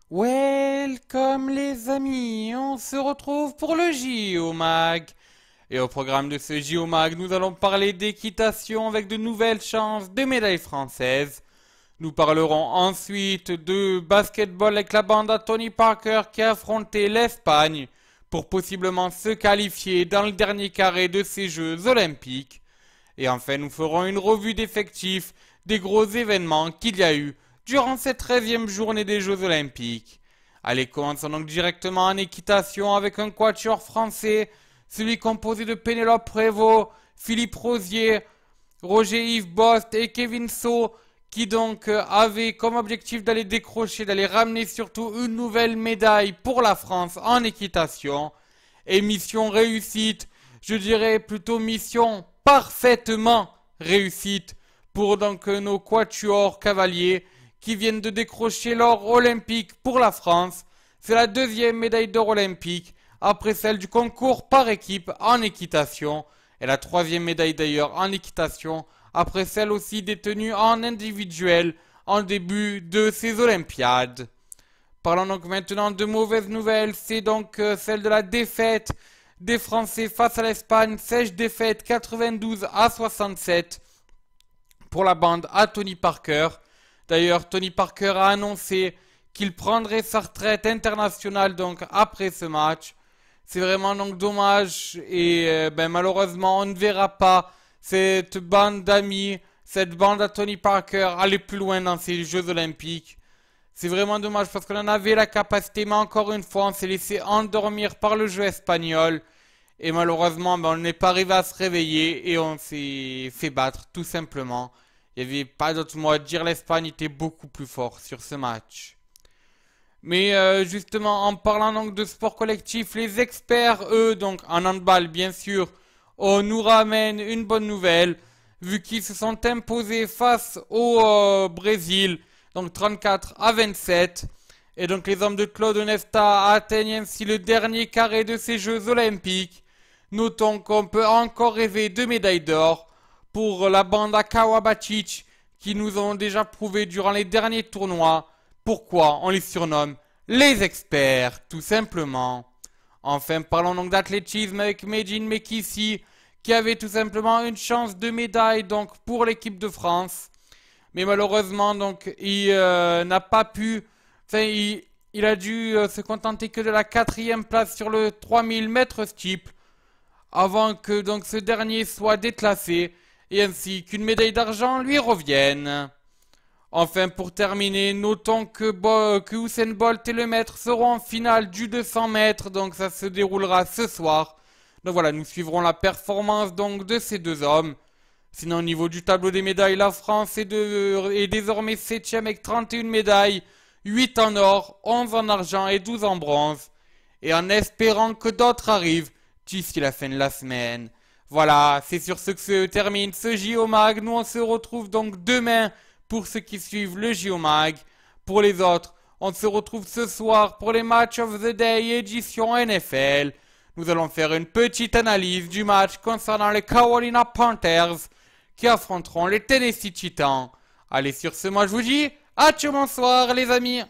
Welcome les amis, on se retrouve pour le JO-Mag. Et au programme de ce JO-Mag, nous allons parler d'équitation avec de nouvelles chances de médailles françaises. Nous parlerons ensuite de basketball avec la bande à Tony Parker qui a affronté l'Espagne pour possiblement se qualifier dans le dernier carré de ces Jeux Olympiques. Et enfin, nous ferons une revue d'effectifs des gros événements qu'il y a eu durant cette 13e journée des Jeux Olympiques. Allez, commençons donc directement en équitation avec un quatuor français, celui composé de Pénélope Prévost, Philippe Rosier, Roger-Yves Bost et Kevin So, qui donc avaient comme objectif d'aller décrocher, d'aller ramener surtout une nouvelle médaille pour la France en équitation. Et mission réussite, je dirais plutôt mission parfaitement réussite pour donc nos quatuors cavaliers qui viennent de décrocher l'or olympique pour la France. C'est la deuxième médaille d'or olympique après celle du concours par équipe en équitation et la troisième médaille d'ailleurs en équitation après celle aussi détenue en individuel en début de ces Olympiades. Parlons donc maintenant de mauvaises nouvelles, c'est donc celle de la défaite des Français face à l'Espagne, sèche défaite 92-67 pour la bande à Tony Parker. D'ailleurs, Tony Parker a annoncé qu'il prendrait sa retraite internationale donc après ce match. C'est vraiment donc dommage et malheureusement on ne verra pas cette bande d'amis, cette bande à Tony Parker aller plus loin dans ces Jeux Olympiques. C'est vraiment dommage parce qu'on en avait la capacité, mais encore une fois on s'est laissé endormir par le jeu espagnol. Et malheureusement on n'est pas arrivé à se réveiller et on s'est fait battre tout simplement. Il n'y avait pas d'autre mot à dire, l'Espagne était beaucoup plus fort sur ce match. Mais justement, en parlant donc de sport collectif, les experts, eux, donc en handball bien sûr, nous ramènent une bonne nouvelle, vu qu'ils se sont imposés face au Brésil, donc 34-27. Et donc les hommes de Claude Onesta atteignent ainsi le dernier carré de ces Jeux Olympiques. Notons qu'on peut encore rêver de médailles d'or pour la bande à Kawabachic qui nous ont déjà prouvé durant les derniers tournois pourquoi on les surnomme les experts, tout simplement. Enfin, parlons donc d'athlétisme avec Mejin Mekissi qui avait tout simplement une chance de médaille donc pour l'équipe de France. Mais malheureusement donc il n'a pas pu, il a dû se contenter que de la 4e place sur le 3000 mètres steeple avant que donc ce dernier soit déclassé et ainsi qu'une médaille d'argent lui revienne. Enfin, pour terminer, notons que Usain Bolt et le maître seront en finale du 200 mètres, donc ça se déroulera ce soir. Donc voilà, nous suivrons la performance donc de ces deux hommes. Sinon, au niveau du tableau des médailles, la France est désormais 7e avec 31 médailles, 8 en or, 11 en argent et 12 en bronze. Et en espérant que d'autres arrivent d'ici la fin de la semaine. Voilà, c'est sur ce que se termine ce JO-Mag. Nous, on se retrouve donc demain pour ceux qui suivent le JO-Mag. Pour les autres, on se retrouve ce soir pour les Match of the Day édition NFL. Nous allons faire une petite analyse du match concernant les Carolina Panthers qui affronteront les Tennessee Titans. Allez, sur ce, moi je vous dis, à bonsoir les amis.